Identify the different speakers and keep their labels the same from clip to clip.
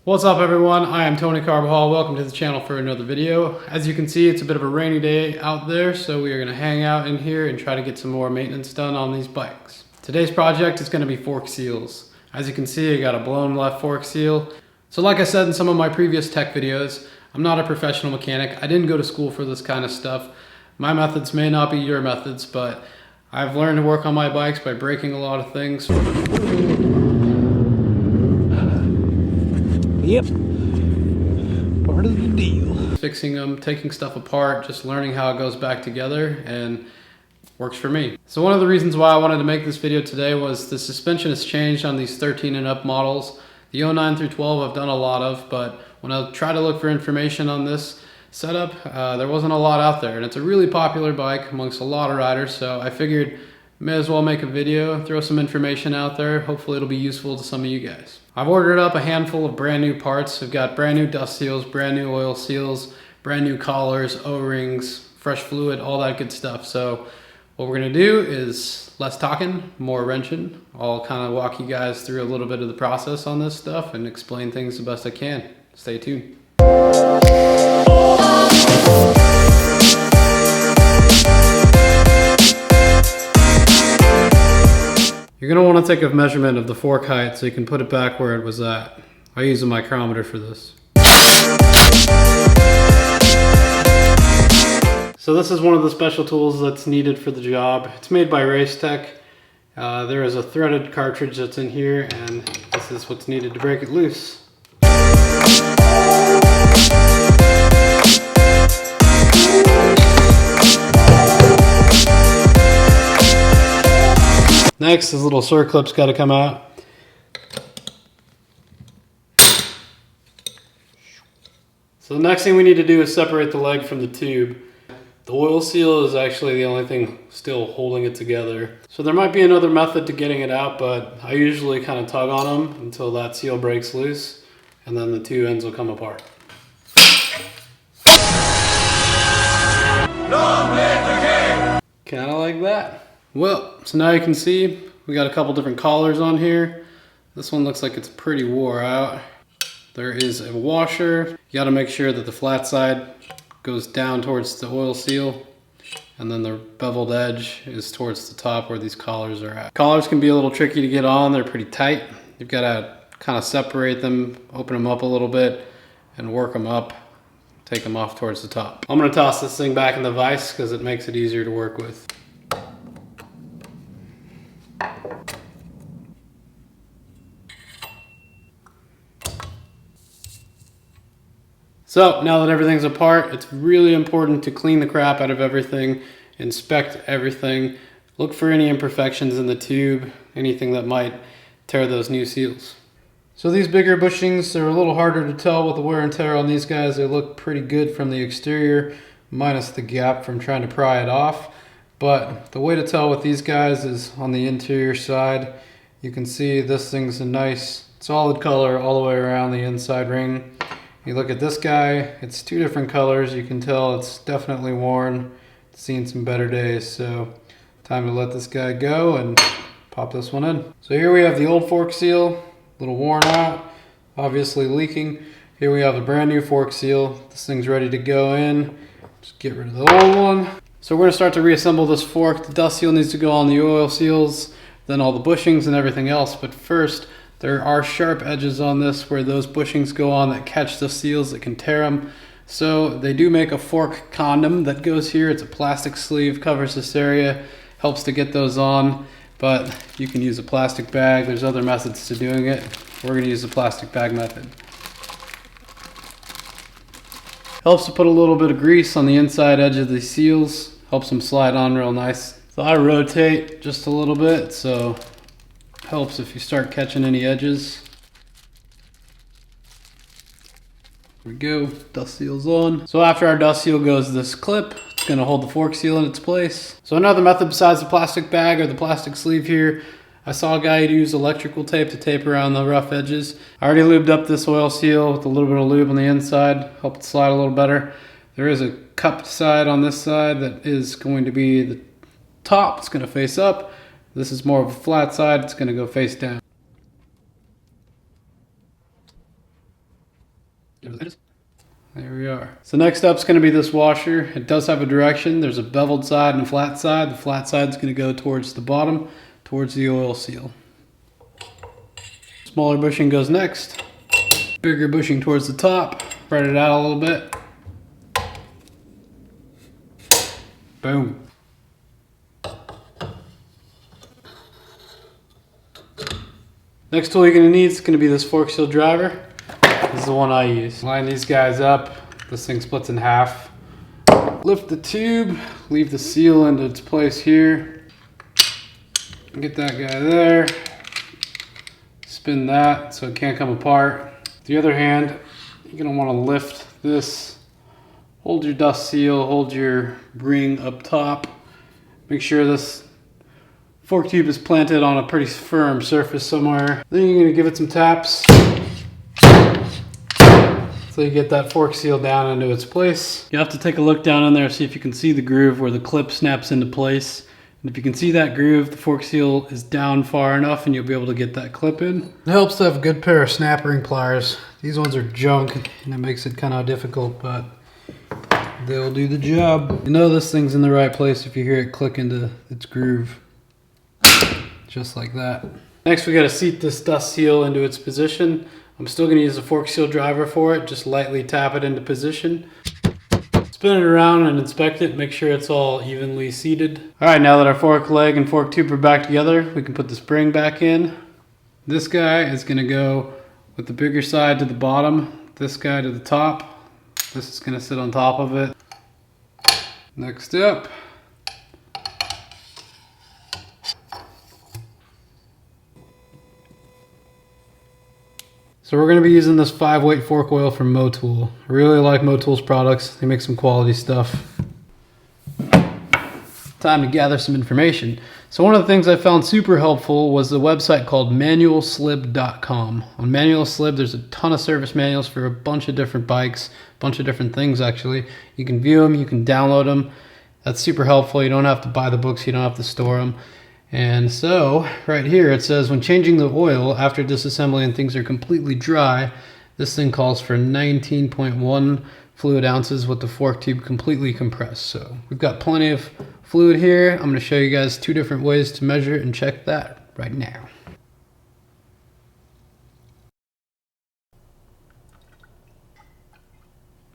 Speaker 1: What's up everyone, I am Tony Carbajal. Welcome to the channel for another video. As you can see, it's a bit of a rainy day out there, so we are going to hang out in here and try to get some more maintenance done on these bikes. Today's project is going to be fork seals. As you can see, I got a blown left fork seal. So like I said in some of my previous tech videos, I'm not a professional mechanic. I didn't go to school for this kind of stuff. My methods may not be your methods, but I've learned to work on my bikes by breaking a lot of things.
Speaker 2: Yep, part of the deal.
Speaker 1: Fixing them, taking stuff apart, just learning how it goes back together, and works for me. So one of the reasons why I wanted to make this video today was the suspension has changed on these 13 and up models. The 09 through 12 I've done a lot of, but when I try to look for information on this setup, there wasn't a lot out there, and it's a really popular bike amongst a lot of riders, so I figured may as well make a video, throw some information out there. Hopefully it'll be useful to some of you guys. I've ordered up a handful of brand new parts. I've got brand new dust seals, brand new oil seals, brand new collars, O-rings, fresh fluid, all that good stuff. So what we're gonna do is less talking, more wrenching. I'll kind of walk you guys through a little bit of the process on this stuff and explain things the best I can. Stay tuned. You're going to want to take a measurement of the fork height so you can put it back where it was at. I use a micrometer for this. So this is one of the special tools that's needed for the job. It's made by Tech. There is a threaded cartridge that's in here, and this is what's needed to break it loose. Next, this little circlip's got to come out. So the next thing we need to do is separate the leg from the tube. The oil seal is actually the only thing still holding it together. So there might be another method to getting it out, but I usually kind of tug on them until that seal breaks loose, and then the two ends will come apart. Kind of like that. Well, so now you can see we got a couple different collars on here. This one looks like it's pretty wore out. There is a washer. You got to make sure that the flat side goes down towards the oil seal, and then the beveled edge is towards the top where these collars are at. Collars can be a little tricky to get on. They're pretty tight. You've got to kind of separate them, open them up a little bit, and work them up. Take them off towards the top. I'm going to toss this thing back in the vise because it makes it easier to work with. So now that everything's apart, it's really important to clean the crap out of everything, inspect everything, look for any imperfections in the tube, anything that might tear those new seals. So these bigger bushings are a little harder to tell with the wear and tear on these guys. They look pretty good from the exterior, minus the gap from trying to pry it off. But the way to tell with these guys is on the interior side. You can see this thing's a nice solid color all the way around the inside ring. You look at this guy, it's two different colors. You can tell it's definitely worn. It's seen some better days, so time to let this guy go and pop this one in. So here we have the old fork seal, a little worn out, obviously leaking. Here we have a brand new fork seal. This thing's ready to go in. Just get rid of the old one. So we're gonna start to reassemble this fork. The dust seal needs to go on the oil seals, then all the bushings and everything else. But first, there are sharp edges on this where those bushings go on that catch the seals that can tear them. So they do make a fork condom that goes here. It's a plastic sleeve, covers this area, helps to get those on, but you can use a plastic bag. There's other methods to doing it. We're gonna use the plastic bag method. Helps to put a little bit of grease on the inside edge of the seals, helps them slide on real nice. So I rotate just a little bit, so helps if you start catching any edges. There we go, dust seal's on. So after our dust seal goes this clip, it's gonna hold the fork seal in its place. So another method besides the plastic bag or the plastic sleeve here, I saw a guy use electrical tape to tape around the rough edges. I already lubed up this oil seal with a little bit of lube on the inside, helped it slide a little better. There is a cupped side on this side that is going to be the top, it's gonna face up. This is more of a flat side, it's going to go face down. There we are. So next up is going to be this washer. It does have a direction. There's a beveled side and a flat side. The flat side is going to go towards the bottom, towards the oil seal. Smaller bushing goes next. Bigger bushing towards the top. Spread it out a little bit. Boom. Next tool you're going to need is going to be this fork seal driver. This is the one I use. Line these guys up. This thing splits in half. Lift the tube, leave the seal into its place here. Get that guy there. Spin that so it can't come apart. The other hand, you're going to want to lift this. Hold your dust seal, hold your ring up top. Make sure this fork tube is planted on a pretty firm surface somewhere. Then you're going to give it some taps so you get that fork seal down into its place. You have to take a look down in there, see if you can see the groove where the clip snaps into place. And if you can see that groove, the fork seal is down far enough and you'll be able to get that clip in. It helps to have a good pair of snap ring pliers. These ones are junk and it makes it kind of difficult, but they'll do the job. You know this thing's in the right place if you hear it click into its groove. Just like that. Next we got to seat this dust seal into its position. I'm still going to use a fork seal driver for it. Just lightly tap it into position. Spin it around and inspect it. Make sure it's all evenly seated. Alright, now that our fork leg and fork tube are back together, we can put the spring back in. This guy is going to go with the bigger side to the bottom. This guy to the top. This is going to sit on top of it. Next up. So we're going to be using this 5-weight fork oil from Motul. I really like Motul's products. They make some quality stuff. Time to gather some information. So one of the things I found super helpful was a website called manualslib.com. On Manualslib, there's a ton of service manuals for a bunch of different bikes, a bunch of different things actually. You can view them, you can download them. That's super helpful. You don't have to buy the books, you don't have to store them. And so, right here it says, when changing the oil after disassembly and things are completely dry, this thing calls for 19.1 fluid ounces with the fork tube completely compressed. So we've got plenty of fluid here. I'm going to show you guys 2 different ways to measure it and check that right now.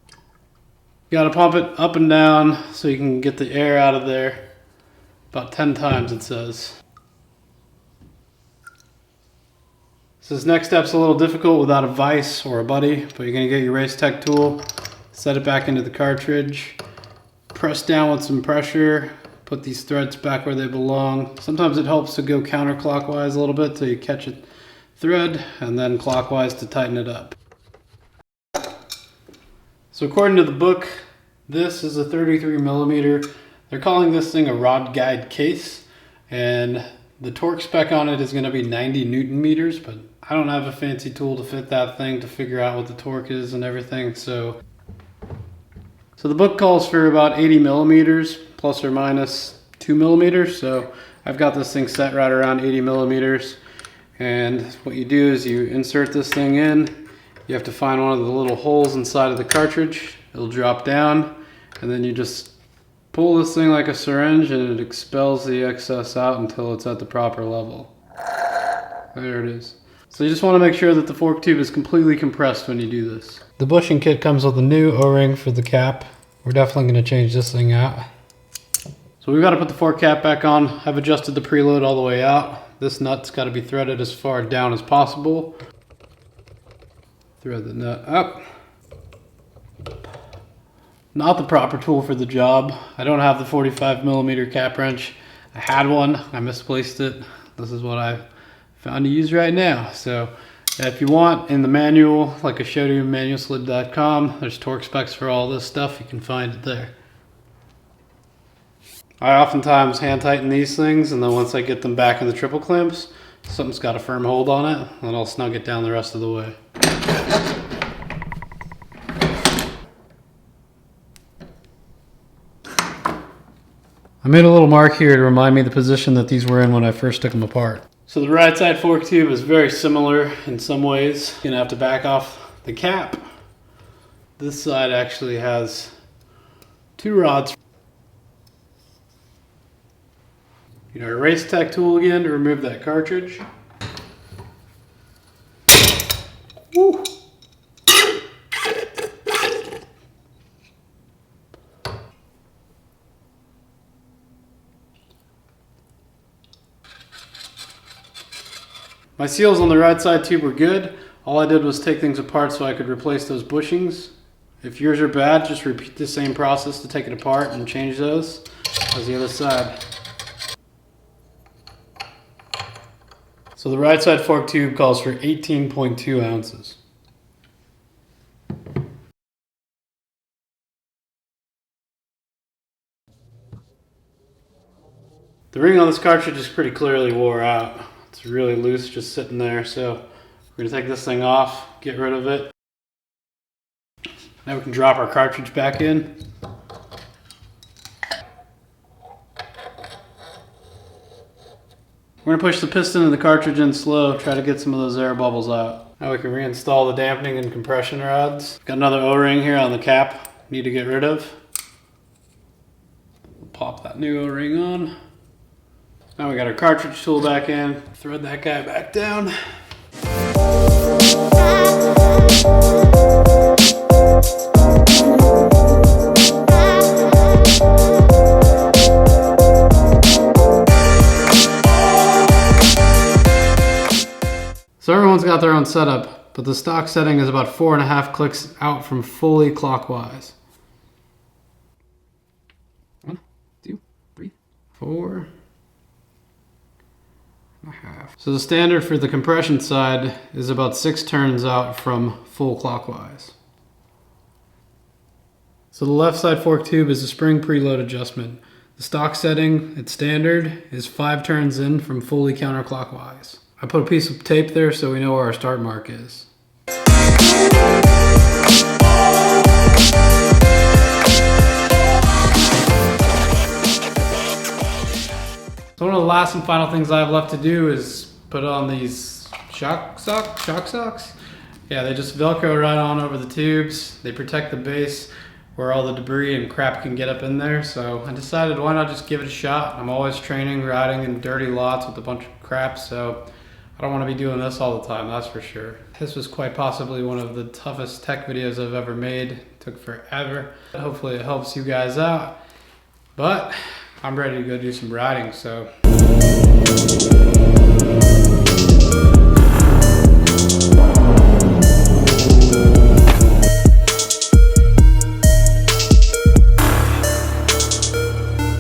Speaker 1: You got to pump it up and down so you can get the air out of there. About 10 times it says. So this next step's a little difficult without a vise or a buddy, but you're going to get your Race Tech tool, set it back into the cartridge, press down with some pressure, put these threads back where they belong. Sometimes it helps to go counterclockwise a little bit till you catch a thread, and then clockwise to tighten it up. So according to the book, this is a 33 millimeter. They're calling this thing a rod guide case, and the torque spec on it is going to be 90 Newton meters, but I don't have a fancy tool to fit that thing to figure out what the torque is and everything. So the book calls for about 80 millimeters plus or minus 2 millimeters. So I've got this thing set right around 80 millimeters. And what you do is you insert this thing in. You have to find one of the little holes inside of the cartridge. It'll drop down, and then you just pull this thing like a syringe and it expels the excess out until it's at the proper level. There it is. So you just want to make sure that the fork tube is completely compressed when you do this. The bushing kit comes with a new O-ring for the cap. We're definitely going to change this thing out. So we've got to put the fork cap back on. I've adjusted the preload all the way out. This nut's got to be threaded as far down as possible. Thread the nut up. Not the proper tool for the job. I don't have the 45 millimeter cap wrench. I had one, I misplaced it. This is what I found to use right now. So if you want, in the manual, like I showed you, manualslib.com, there's torque specs for all this stuff. You can find it there. I oftentimes hand tighten these things, and then once I get them back in the triple clamps, something's got a firm hold on it, and I'll snug it down the rest of the way. I made a little mark here to remind me the position that these were in when I first took them apart. So the right side fork tube is very similar in some ways. You're gonna have to back off the cap. This side actually has 2 rods. You know, our Race Tech tool again to remove that cartridge. Woo. My seals on the right side tube were good. All I did was take things apart so I could replace those bushings. If yours are bad, just repeat the same process to take it apart and change those. As the other side. So the right side fork tube calls for 18.2 ounces. The ring on this cartridge is pretty clearly wore out. It's really loose, just sitting there. So we're gonna take this thing off, get rid of it. Now we can drop our cartridge back in. We're gonna push the piston and the cartridge in slow, try to get some of those air bubbles out. Now we can reinstall the dampening and compression rods. Got another O-ring here on the cap, need to get rid of. Pop that new O-ring on. Now we got our cartridge tool back in, thread that guy back down. So everyone's got their own setup, but the stock setting is about 4.5 clicks out from fully clockwise. 1, 2, 3, 4.5. So the standard for the compression side is about 6 turns out from full clockwise. So the left side fork tube is a spring preload adjustment. The stock setting, its standard, is 5 turns in from fully counterclockwise. I put a piece of tape there so we know where our start mark is. So one of the last and final things I have left to do is put on these shock socks. Yeah, they just Velcro right on over the tubes. They protect the base where all the debris and crap can get up in there. So I decided why not just give it a shot. I'm always training, riding in dirty lots with a bunch of crap, so I don't want to be doing this all the time, that's for sure. This was quite possibly one of the toughest tech videos I've ever made. It took forever. Hopefully it helps you guys out. But I'm ready to go do some riding, so.